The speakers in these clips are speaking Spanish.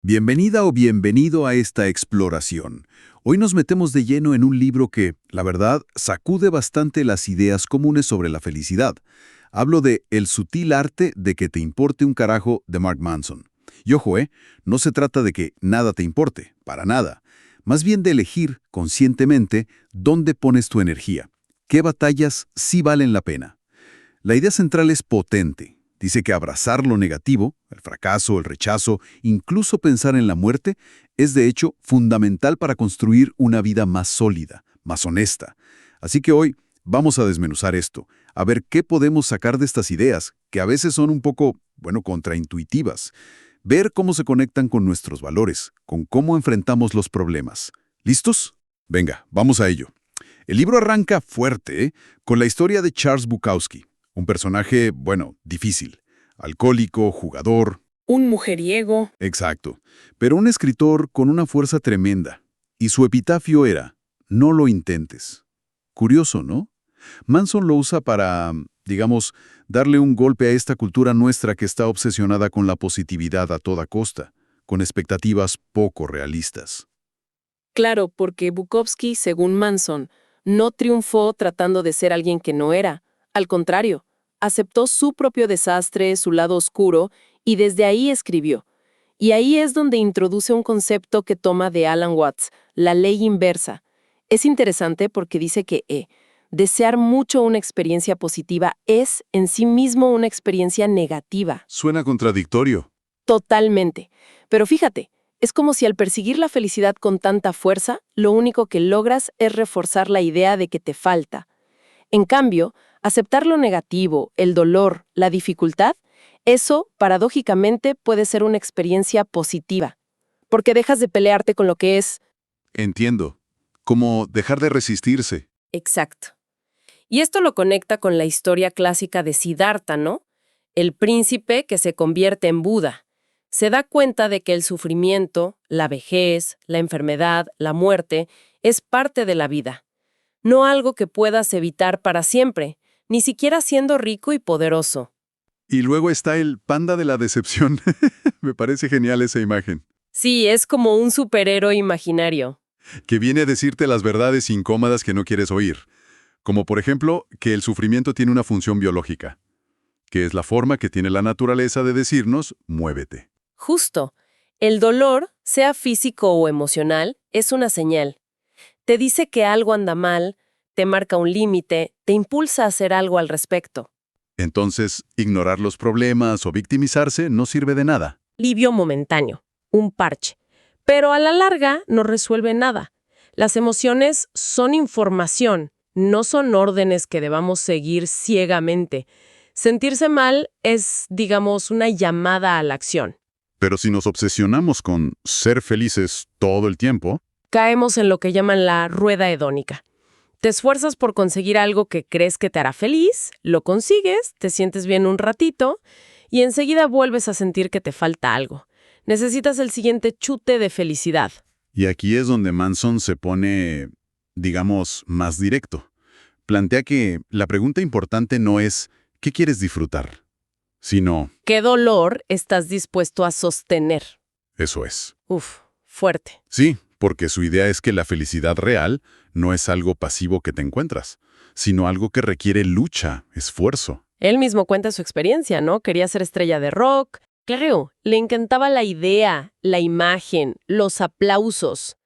Bienvenida o bienvenido a esta exploración. Hoy nos metemos de lleno en un libro que, la verdad, sacude bastante las ideas comunes sobre la felicidad. Hablo de El sutil arte de que te importe un carajo de Mark Manson. Y ojo, no se trata de que nada te importe, para nada. Más bien de elegir conscientemente dónde pones tu energía. ¿Qué batallas sí valen la pena? La idea central es potente. Dice que abrazar lo negativo, el fracaso, el rechazo, incluso pensar en la muerte, es de hecho fundamental para construir una vida más sólida, más honesta. Así que hoy vamos a desmenuzar esto, a ver qué podemos sacar de estas ideas, que a veces son un poco, contraintuitivas. Ver cómo se conectan con nuestros valores, con cómo enfrentamos los problemas. ¿Listos? Venga, vamos a ello. El libro arranca fuerte, con la historia de Charles Bukowski. Un personaje, difícil. Alcohólico, jugador. Un mujeriego. Exacto. Pero un escritor con una fuerza tremenda. Y su epitafio era, no lo intentes. Curioso, ¿no? Manson lo usa para, darle un golpe a esta cultura nuestra que está obsesionada con la positividad a toda costa, con expectativas poco realistas. Claro, porque Bukowski, según Manson, no triunfó tratando de ser alguien que no era. Al contrario, aceptó su propio desastre, su lado oscuro, y desde ahí escribió. Y ahí es donde introduce un concepto que toma de Alan Watts, la ley inversa. Es interesante porque dice que desear mucho una experiencia positiva es en sí mismo una experiencia negativa. Suena contradictorio. Totalmente. Pero fíjate, es como si al perseguir la felicidad con tanta fuerza, lo único que logras es reforzar la idea de que te falta. En cambio, aceptar lo negativo, el dolor, la dificultad, eso, paradójicamente, puede ser una experiencia positiva, porque dejas de pelearte con lo que es. Entiendo. Como dejar de resistirse. Exacto. Y esto lo conecta con la historia clásica de Siddhartha, ¿no? El príncipe que se convierte en Buda. Se da cuenta de que el sufrimiento, la vejez, la enfermedad, la muerte, es parte de la vida. No algo que puedas evitar para siempre, ni siquiera siendo rico y poderoso. Y luego está el panda de la decepción. Me parece genial esa imagen. Sí, es como un superhéroe imaginario. Que viene a decirte las verdades incómodas que no quieres oír. Como por ejemplo, que el sufrimiento tiene una función biológica, que es la forma que tiene la naturaleza de decirnos, muévete. Justo. El dolor, sea físico o emocional, es una señal. Te dice que algo anda mal, te marca un límite, te impulsa a hacer algo al respecto. Entonces, ignorar los problemas o victimizarse no sirve de nada. Alivio momentáneo, un parche. Pero a la larga no resuelve nada. Las emociones son información, no son órdenes que debamos seguir ciegamente. Sentirse mal es, digamos, una llamada a la acción. Pero si nos obsesionamos con ser felices todo el tiempo, Caemos en lo que llaman la rueda hedónica. Te esfuerzas por conseguir algo que crees que te hará feliz, lo consigues, te sientes bien un ratito y enseguida vuelves a sentir que te falta algo. Necesitas el siguiente chute de felicidad. y aquí es donde Manson se pone, más directo. Plantea que la pregunta importante no es ¿qué quieres disfrutar? Sino, ¿Qué dolor estás dispuesto a sostener? eso es. Uf, fuerte. Sí, porque su idea es que la felicidad real no es algo pasivo que te encuentras, sino algo que requiere lucha, esfuerzo. Él mismo cuenta su experiencia, ¿no? Quería ser estrella de rock. Claro, le encantaba la idea, la imagen, los aplausos.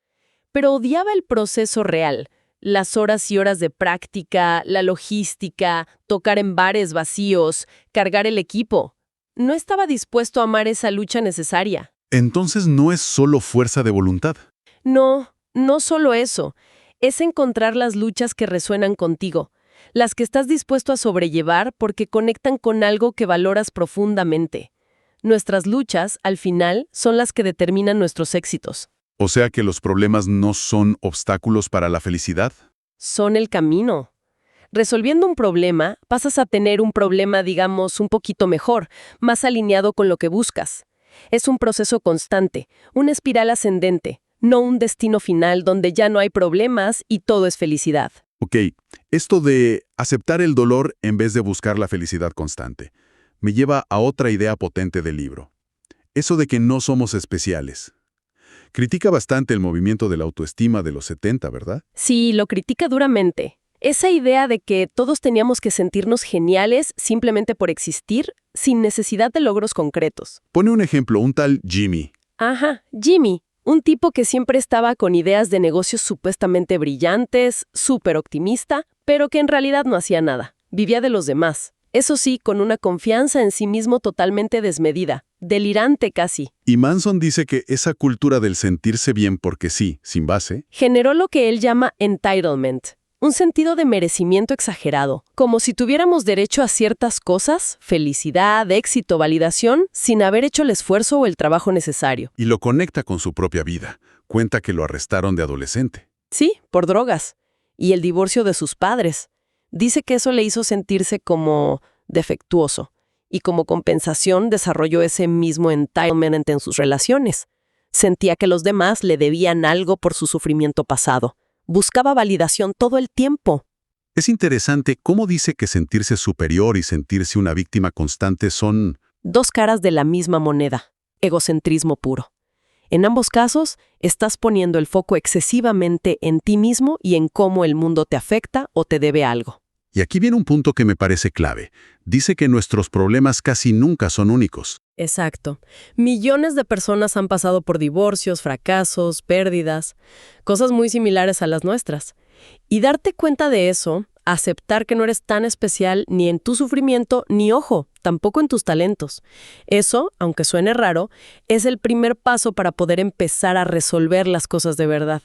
Pero odiaba el proceso real, las horas y horas de práctica, la logística, tocar en bares vacíos, cargar el equipo. No estaba dispuesto a amar esa lucha necesaria. Entonces no es solo fuerza de voluntad. No, no solo eso. Es encontrar las luchas que resuenan contigo, las que estás dispuesto a sobrellevar porque conectan con algo que valoras profundamente. Nuestras luchas, al final, son las que determinan nuestros éxitos. O sea que los problemas no son obstáculos para la felicidad. Son el camino. Resolviendo un problema, pasas a tener un problema, digamos, un poquito mejor, más alineado con lo que buscas. Es un proceso constante, una espiral ascendente, no un destino final donde ya no hay problemas y todo es felicidad. Ok, esto de aceptar el dolor en vez de buscar la felicidad constante, me lleva a otra idea potente del libro. Eso de que no somos especiales. Critica bastante el movimiento de la autoestima de los 70, ¿verdad? Sí, lo critica duramente. Esa idea de que todos teníamos que sentirnos geniales simplemente por existir, sin necesidad de logros concretos. Pone un ejemplo, un tal Jimmy. Ajá, Jimmy, un tipo que siempre estaba con ideas de negocios supuestamente brillantes, súper optimista, pero que en realidad no hacía nada. Vivía de los demás. Eso sí, con una confianza en sí mismo totalmente desmedida, delirante casi. Y Manson dice que esa cultura del sentirse bien porque sí, sin base, Generó lo que él llama entitlement, un sentido de merecimiento exagerado, como si tuviéramos derecho a ciertas cosas, felicidad, éxito, validación, sin haber hecho el esfuerzo o el trabajo necesario. y lo conecta con su propia vida. Cuenta que lo arrestaron de adolescente. Sí, por drogas. Y el divorcio de sus padres. Dice que eso le hizo sentirse como defectuoso. Y como compensación desarrolló ese mismo entitlement en sus relaciones. Sentía que los demás le debían algo por su sufrimiento pasado. Buscaba validación todo el tiempo. Es interesante cómo dice que sentirse superior y sentirse una víctima constante son... Dos caras de la misma moneda. Egocentrismo puro. En ambos casos, estás poniendo el foco excesivamente en ti mismo y en cómo el mundo te afecta o te debe algo. Y aquí viene un punto que me parece clave. Dice que nuestros problemas casi nunca son únicos. Exacto. Millones de personas han pasado por divorcios, fracasos, pérdidas, cosas muy similares a las nuestras. Y darte cuenta de eso, aceptar que no eres tan especial ni en tu sufrimiento, ni ojo, tampoco en tus talentos. Eso, aunque suene raro, es el primer paso para poder empezar a resolver las cosas de verdad.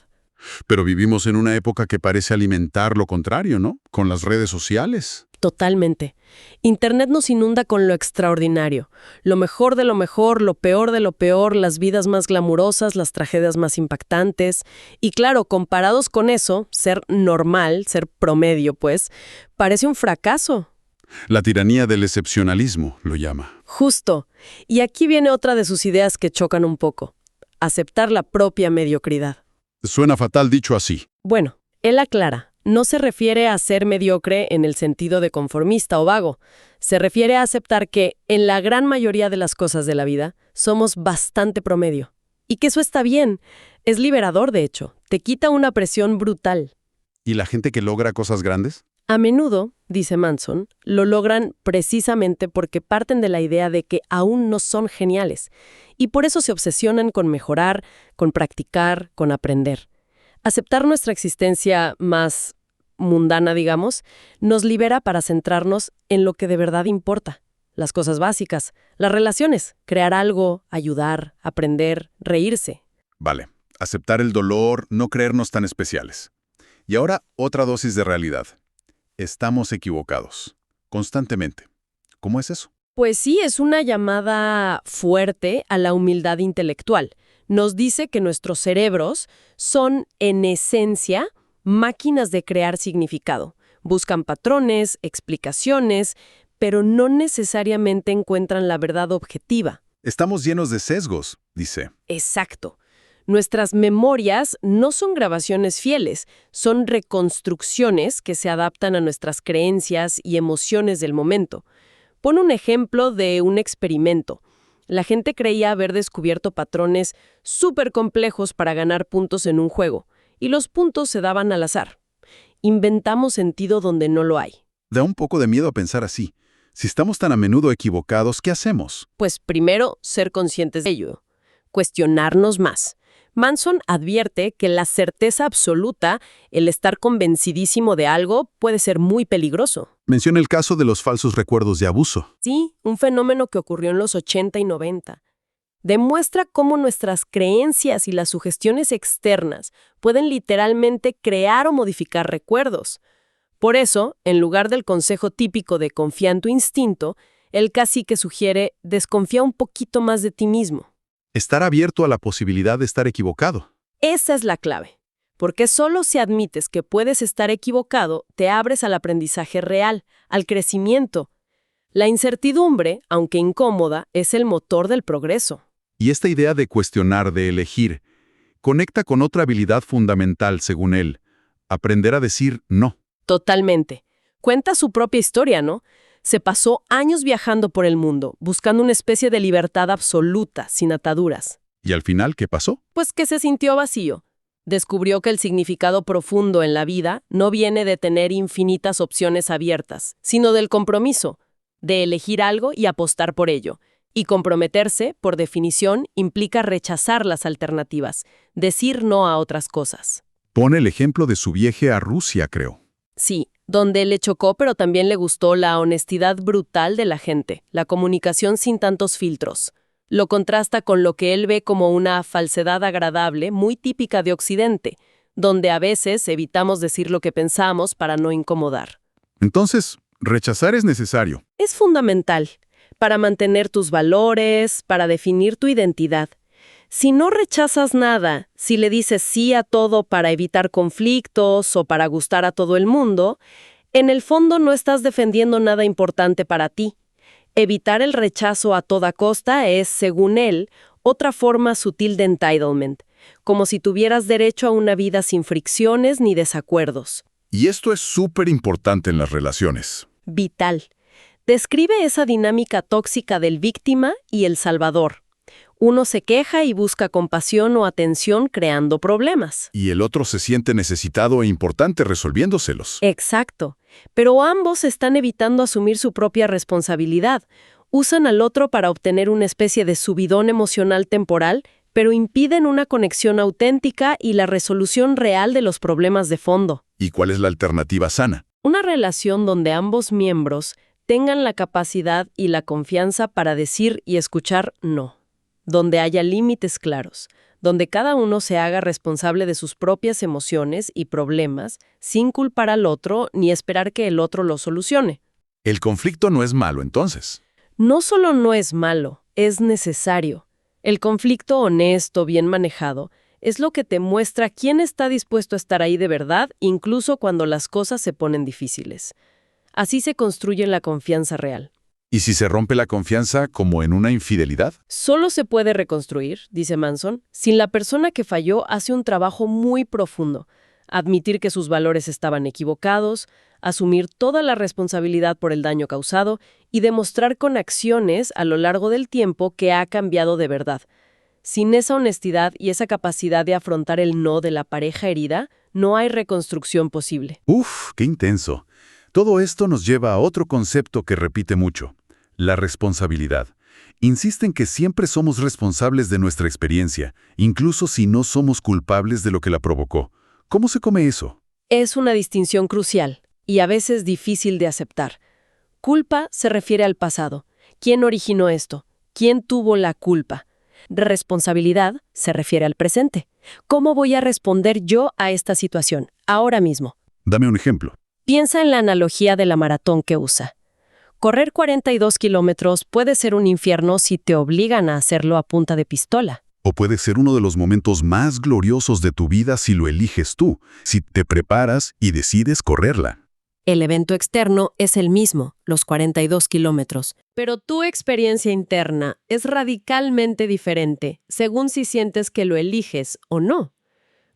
Pero vivimos en una época que parece alimentar lo contrario, ¿no? Con las redes sociales. Totalmente. Internet nos inunda con lo extraordinario, lo mejor de lo mejor, lo peor de lo peor, las vidas más glamurosas, las tragedias más impactantes. Y claro, comparados con eso, ser normal, ser promedio, pues, parece un fracaso. La tiranía del excepcionalismo, lo llama. Justo. Y aquí viene otra de sus ideas que chocan un poco. Aceptar la propia mediocridad. Suena fatal dicho así. Bueno, él aclara. No se refiere a ser mediocre en el sentido de conformista o vago. Se refiere a aceptar que, en la gran mayoría de las cosas de la vida, somos bastante promedio. Y que eso está bien. Es liberador, de hecho. Te quita una presión brutal. ¿Y la gente que logra cosas grandes? A menudo, dice Manson, lo logran precisamente porque parten de la idea de que aún no son geniales. Y por eso se obsesionan con mejorar, con practicar, con aprender. Aceptar nuestra existencia más mundana, digamos, nos libera para centrarnos en lo que de verdad importa. Las cosas básicas, las relaciones, crear algo, ayudar, aprender, reírse. Vale, aceptar el dolor, no creernos tan especiales. Y ahora otra dosis de realidad. Estamos equivocados. Constantemente. ¿Cómo es eso? Pues sí, es una llamada fuerte a la humildad intelectual. Nos dice que nuestros cerebros son, en esencia, máquinas de crear significado. Buscan patrones, explicaciones, pero no necesariamente encuentran la verdad objetiva. Estamos llenos de sesgos, dice. Exacto. Nuestras memorias no son grabaciones fieles, son reconstrucciones que se adaptan a nuestras creencias y emociones del momento. Pon un ejemplo de un experimento. La gente creía haber descubierto patrones súper complejos para ganar puntos en un juego, y los puntos se daban al azar. Inventamos sentido donde no lo hay. Da un poco de miedo pensar así. Si estamos tan a menudo equivocados, ¿qué hacemos? Pues primero, ser conscientes de ello. Cuestionarnos más. Manson advierte que la certeza absoluta, el estar convencidísimo de algo, puede ser muy peligroso. Menciona el caso de los falsos recuerdos de abuso. Sí, un fenómeno que ocurrió en los 80 y 90. Demuestra cómo nuestras creencias y las sugestiones externas pueden literalmente crear o modificar recuerdos. Por eso, en lugar del consejo típico de confía en tu instinto, el cacique sugiere desconfía un poquito más de ti mismo. Estar abierto a la posibilidad de estar equivocado. Esa es la clave, porque solo si admites que puedes estar equivocado, te abres al aprendizaje real, al crecimiento. La incertidumbre, aunque incómoda, es el motor del progreso. Y esta idea de cuestionar, de elegir, conecta con otra habilidad fundamental, según él, aprender a decir no. Totalmente. Cuenta su propia historia, ¿no? Se pasó años viajando por el mundo, buscando una especie de libertad absoluta, sin ataduras. ¿Y al final qué pasó? Pues que se sintió vacío. Descubrió que el significado profundo en la vida no viene de tener infinitas opciones abiertas, sino del compromiso, de elegir algo y apostar por ello. Y comprometerse, por definición, implica rechazar las alternativas, decir no a otras cosas. Pone el ejemplo de su viaje a Rusia, creo. Sí, donde le chocó, pero también le gustó la honestidad brutal de la gente, la comunicación sin tantos filtros. Lo contrasta con lo que él ve como una falsedad agradable muy típica de Occidente, donde a veces evitamos decir lo que pensamos para no incomodar. Entonces, rechazar es necesario. Es fundamental para mantener tus valores, para definir tu identidad. Si no rechazas nada, si le dices sí a todo para evitar conflictos o para gustar a todo el mundo, en el fondo no estás defendiendo nada importante para ti. Evitar el rechazo a toda costa es, según él, otra forma sutil de entitlement, como si tuvieras derecho a una vida sin fricciones ni desacuerdos. Y esto es súper importante en las relaciones. Vital. Describe esa dinámica tóxica del víctima y el salvador. Uno se queja y busca compasión o atención creando problemas. Y el otro se siente necesitado e importante resolviéndoselos. Exacto. Pero ambos están evitando asumir su propia responsabilidad. Usan al otro para obtener una especie de subidón emocional temporal, pero impiden una conexión auténtica y la resolución real de los problemas de fondo. ¿Y cuál es la alternativa sana? Una relación donde ambos miembros tengan la capacidad y la confianza para decir y escuchar no. Donde haya límites claros, donde cada uno se haga responsable de sus propias emociones y problemas, sin culpar al otro ni esperar que el otro lo solucione. El conflicto no es malo, entonces. No solo no es malo, es necesario. El conflicto honesto, bien manejado, es lo que te muestra quién está dispuesto a estar ahí de verdad, incluso cuando las cosas se ponen difíciles. Así se construye la confianza real. ¿Y si se rompe la confianza como en una infidelidad? Solo se puede reconstruir, dice Manson, si la persona que falló hace un trabajo muy profundo. Admitir que sus valores estaban equivocados, asumir toda la responsabilidad por el daño causado y demostrar con acciones a lo largo del tiempo que ha cambiado de verdad. Sin esa honestidad y esa capacidad de afrontar el no de la pareja herida, no hay reconstrucción posible. ¡Uf! ¡Qué intenso! Todo esto nos lleva a otro concepto que repite mucho: la responsabilidad. Insiste en que siempre somos responsables de nuestra experiencia, incluso si no somos culpables de lo que la provocó. ¿Cómo se come eso? Es una distinción crucial y a veces difícil de aceptar. Culpa se refiere al pasado. ¿Quién originó esto? ¿Quién tuvo la culpa? Responsabilidad se refiere al presente. ¿Cómo voy a responder yo a esta situación, ahora mismo? Dame un ejemplo. Piensa en la analogía de la maratón que usa. Correr 42 kilómetros puede ser un infierno si te obligan a hacerlo a punta de pistola. O puede ser uno de los momentos más gloriosos de tu vida si lo eliges tú, si te preparas y decides correrla. El evento externo es el mismo, los 42 kilómetros, pero tu experiencia interna es radicalmente diferente según si sientes que lo eliges o no.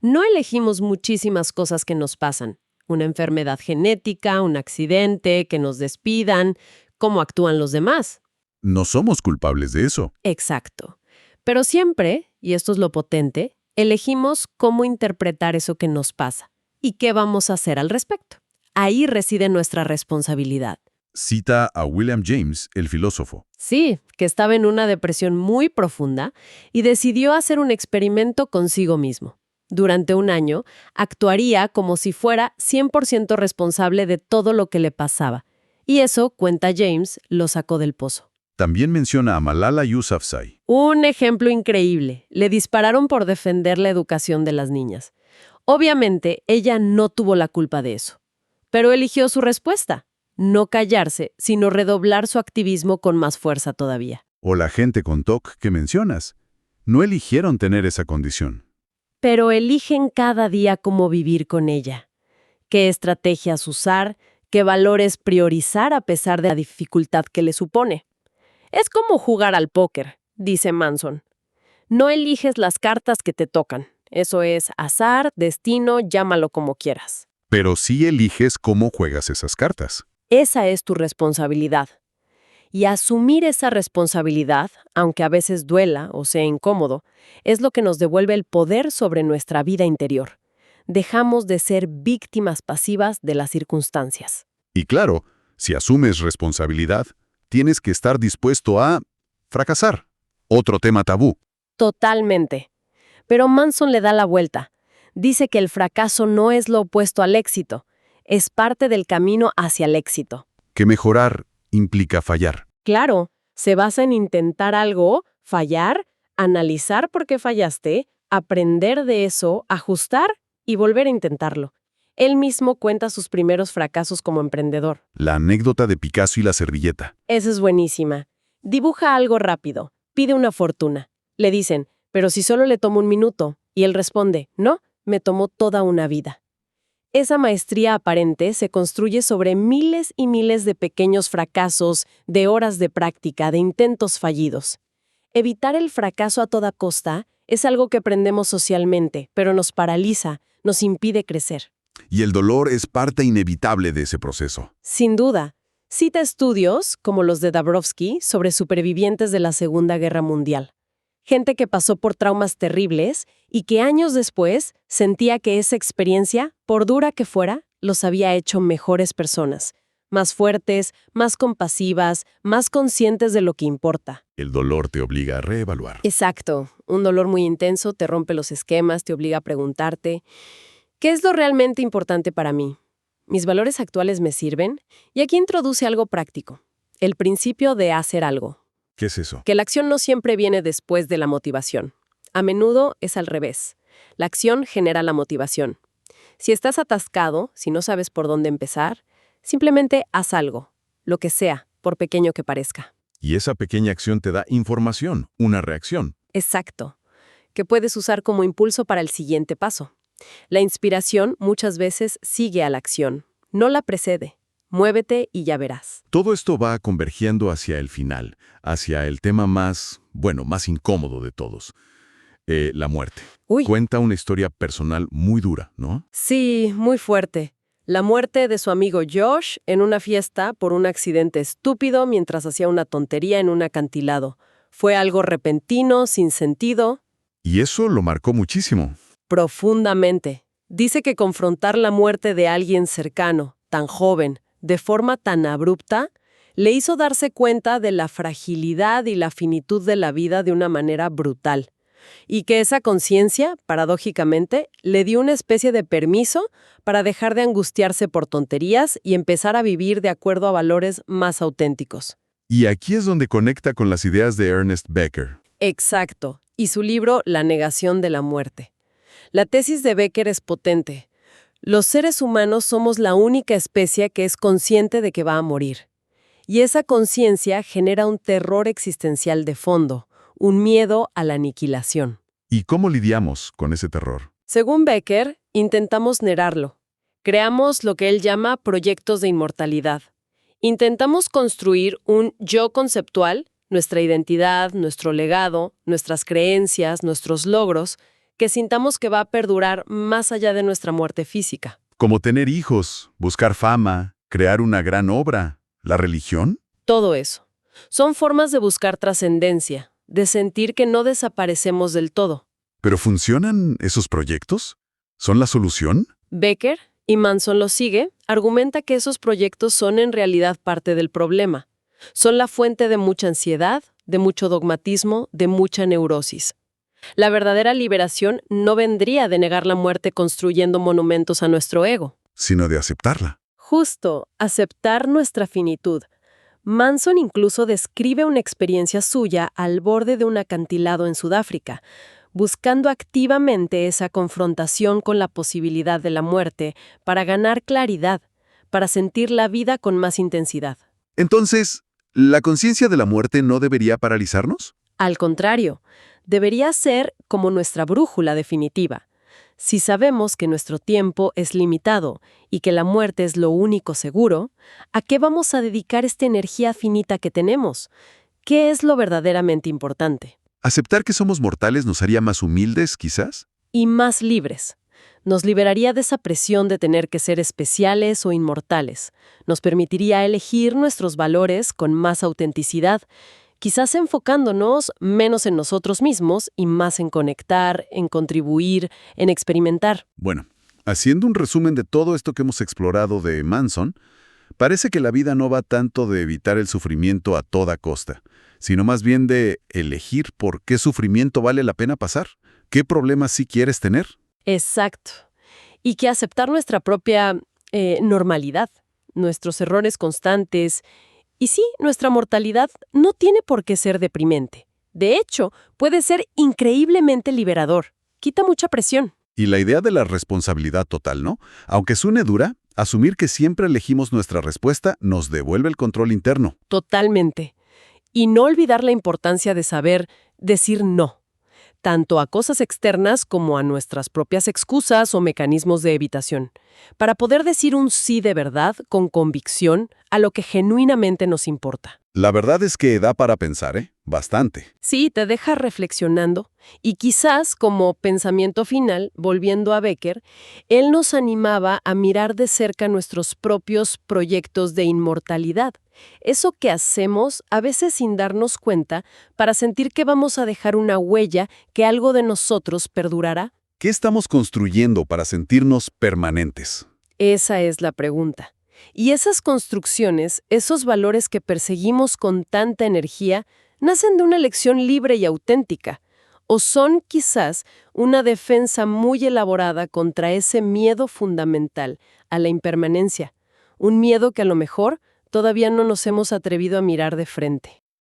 No elegimos muchísimas cosas que nos pasan. Una enfermedad genética, un accidente, que nos despidan, cómo actúan los demás. No somos culpables de eso. Exacto. Pero siempre, y esto es lo potente, elegimos cómo interpretar eso que nos pasa y qué vamos a hacer al respecto. Ahí reside nuestra responsabilidad. Cita a William James, el filósofo. Sí, que estaba en una depresión muy profunda y decidió hacer un experimento consigo mismo. Durante un año, actuaría como si fuera 100% responsable de todo lo que le pasaba. Y eso, cuenta James, lo sacó del pozo. También menciona a Malala Yousafzai. Un ejemplo increíble. Le dispararon por defender la educación de las niñas. Obviamente, ella no tuvo la culpa de eso. Pero eligió su respuesta. No callarse, sino redoblar su activismo con más fuerza todavía. O la gente con TOC que mencionas. No eligieron tener esa condición. Pero eligen cada día cómo vivir con ella. Qué estrategias usar, qué valores priorizar a pesar de la dificultad que le supone. Es como jugar al póker, dice Manson. No eliges las cartas que te tocan. Eso es azar, destino, llámalo como quieras. Pero sí eliges cómo juegas esas cartas. Esa es tu responsabilidad. Y asumir esa responsabilidad, aunque a veces duela o sea incómodo, es lo que nos devuelve el poder sobre nuestra vida interior. Dejamos de ser víctimas pasivas de las circunstancias. Y claro, si asumes responsabilidad, tienes que estar dispuesto a fracasar. Otro tema tabú. Totalmente. Pero Manson le da la vuelta. Dice que el fracaso no es lo opuesto al éxito, es parte del camino hacia el éxito. Que mejorar implica fallar. Claro, se basa en intentar algo, fallar, analizar por qué fallaste, aprender de eso, ajustar y volver a intentarlo. Él mismo cuenta sus primeros fracasos como emprendedor. La anécdota de Picasso y la servilleta. Esa es buenísima. Dibuja algo rápido, pide una fortuna. Le dicen, pero si solo le tomo un minuto. Y él responde, no, me tomó toda una vida. Esa maestría aparente se construye sobre miles y miles de pequeños fracasos, de horas de práctica, de intentos fallidos. Evitar el fracaso a toda costa es algo que aprendemos socialmente, pero nos paraliza, nos impide crecer. Y el dolor es parte inevitable de ese proceso. Sin duda, cita estudios, como los de Dabrowski, sobre supervivientes de la Segunda Guerra Mundial. Gente que pasó por traumas terribles y que años después sentía que esa experiencia, por dura que fuera, los había hecho mejores personas, más fuertes, más compasivas, más conscientes de lo que importa. El dolor te obliga a reevaluar. Exacto, un dolor muy intenso te rompe los esquemas, te obliga a preguntarte, ¿qué es lo realmente importante para mí? ¿Mis valores actuales me sirven? Y aquí introduce algo práctico, el principio de hacer algo. ¿Qué es eso? Que la acción no siempre viene después de la motivación. A menudo es al revés. La acción genera la motivación. Si estás atascado, si no sabes por dónde empezar, simplemente haz algo, lo que sea, por pequeño que parezca. Y esa pequeña acción te da información, una reacción. Exacto, que puedes usar como impulso para el siguiente paso. La inspiración muchas veces sigue a la acción, no la precede. Muévete y ya verás. Todo esto va convergiendo hacia el final, hacia el tema más incómodo de todos, la muerte. Uy. Cuenta una historia personal muy dura, ¿no? Sí, muy fuerte. La muerte de su amigo Josh en una fiesta por un accidente estúpido mientras hacía una tontería en un acantilado. Fue algo repentino, sin sentido. Y eso lo marcó muchísimo. Profundamente. Dice que confrontar la muerte de alguien cercano, tan joven, de forma tan abrupta, le hizo darse cuenta de la fragilidad y la finitud de la vida de una manera brutal. Y que esa conciencia, paradójicamente, le dio una especie de permiso para dejar de angustiarse por tonterías y empezar a vivir de acuerdo a valores más auténticos. Y aquí es donde conecta con las ideas de Ernest Becker. Exacto. Y su libro La negación de la muerte. La tesis de Becker es potente. Los seres humanos somos la única especie que es consciente de que va a morir. Y esa conciencia genera un terror existencial de fondo, un miedo a la aniquilación. ¿Y cómo lidiamos con ese terror? Según Becker, intentamos negarlo. Creamos lo que él llama proyectos de inmortalidad. Intentamos construir un yo conceptual, nuestra identidad, nuestro legado, nuestras creencias, nuestros logros, que sintamos que va a perdurar más allá de nuestra muerte física. Como tener hijos, buscar fama, crear una gran obra, ¿la religión? Todo eso. Son formas de buscar trascendencia, de sentir que no desaparecemos del todo. ¿Pero funcionan esos proyectos? ¿Son la solución? Becker, y Manson lo sigue, argumenta que esos proyectos son en realidad parte del problema. Son la fuente de mucha ansiedad, de mucho dogmatismo, de mucha neurosis. La verdadera liberación no vendría de negar la muerte construyendo monumentos a nuestro ego. Sino de aceptarla. Justo, aceptar nuestra finitud. Manson incluso describe una experiencia suya al borde de un acantilado en Sudáfrica, buscando activamente esa confrontación con la posibilidad de la muerte para ganar claridad, para sentir la vida con más intensidad. Entonces, ¿la conciencia de la muerte no debería paralizarnos? Al contrario, debería ser como nuestra brújula definitiva. Si sabemos que nuestro tiempo es limitado y que la muerte es lo único seguro, ¿a qué vamos a dedicar esta energía finita que tenemos? ¿Qué es lo verdaderamente importante? ¿Aceptar que somos mortales nos haría más humildes, quizás? Y más libres. Nos liberaría de esa presión de tener que ser especiales o inmortales. Nos permitiría elegir nuestros valores con más autenticidad, quizás enfocándonos menos en nosotros mismos y más en conectar, en contribuir, en experimentar. Bueno, haciendo un resumen de todo esto que hemos explorado de Manson, parece que la vida no va tanto de evitar el sufrimiento a toda costa, sino más bien de elegir por qué sufrimiento vale la pena pasar, qué problemas sí quieres tener. Exacto. Y que aceptar nuestra propia normalidad, nuestros errores constantes y sí, nuestra mortalidad no tiene por qué ser deprimente. De hecho, puede ser increíblemente liberador. Quita mucha presión. Y la idea de la responsabilidad total, ¿no? Aunque suene dura, asumir que siempre elegimos nuestra respuesta nos devuelve el control interno. Totalmente. Y no olvidar la importancia de saber decir no, tanto a cosas externas como a nuestras propias excusas o mecanismos de evitación, para poder decir un sí de verdad, con convicción, a lo que genuinamente nos importa. La verdad es que da para pensar, ¿eh? Bastante. Sí, te deja reflexionando y quizás como pensamiento final, volviendo a Becker, él nos animaba a mirar de cerca nuestros propios proyectos de inmortalidad. Eso que hacemos a veces sin darnos cuenta para sentir que vamos a dejar una huella, que algo de nosotros perdurará. ¿Qué estamos construyendo para sentirnos permanentes? Esa es la pregunta. Y esas construcciones, esos valores que perseguimos con tanta energía, nacen de una elección libre y auténtica, o son quizás una defensa muy elaborada contra ese miedo fundamental a la impermanencia, un miedo que a lo mejor todavía no nos hemos atrevido a mirar de frente.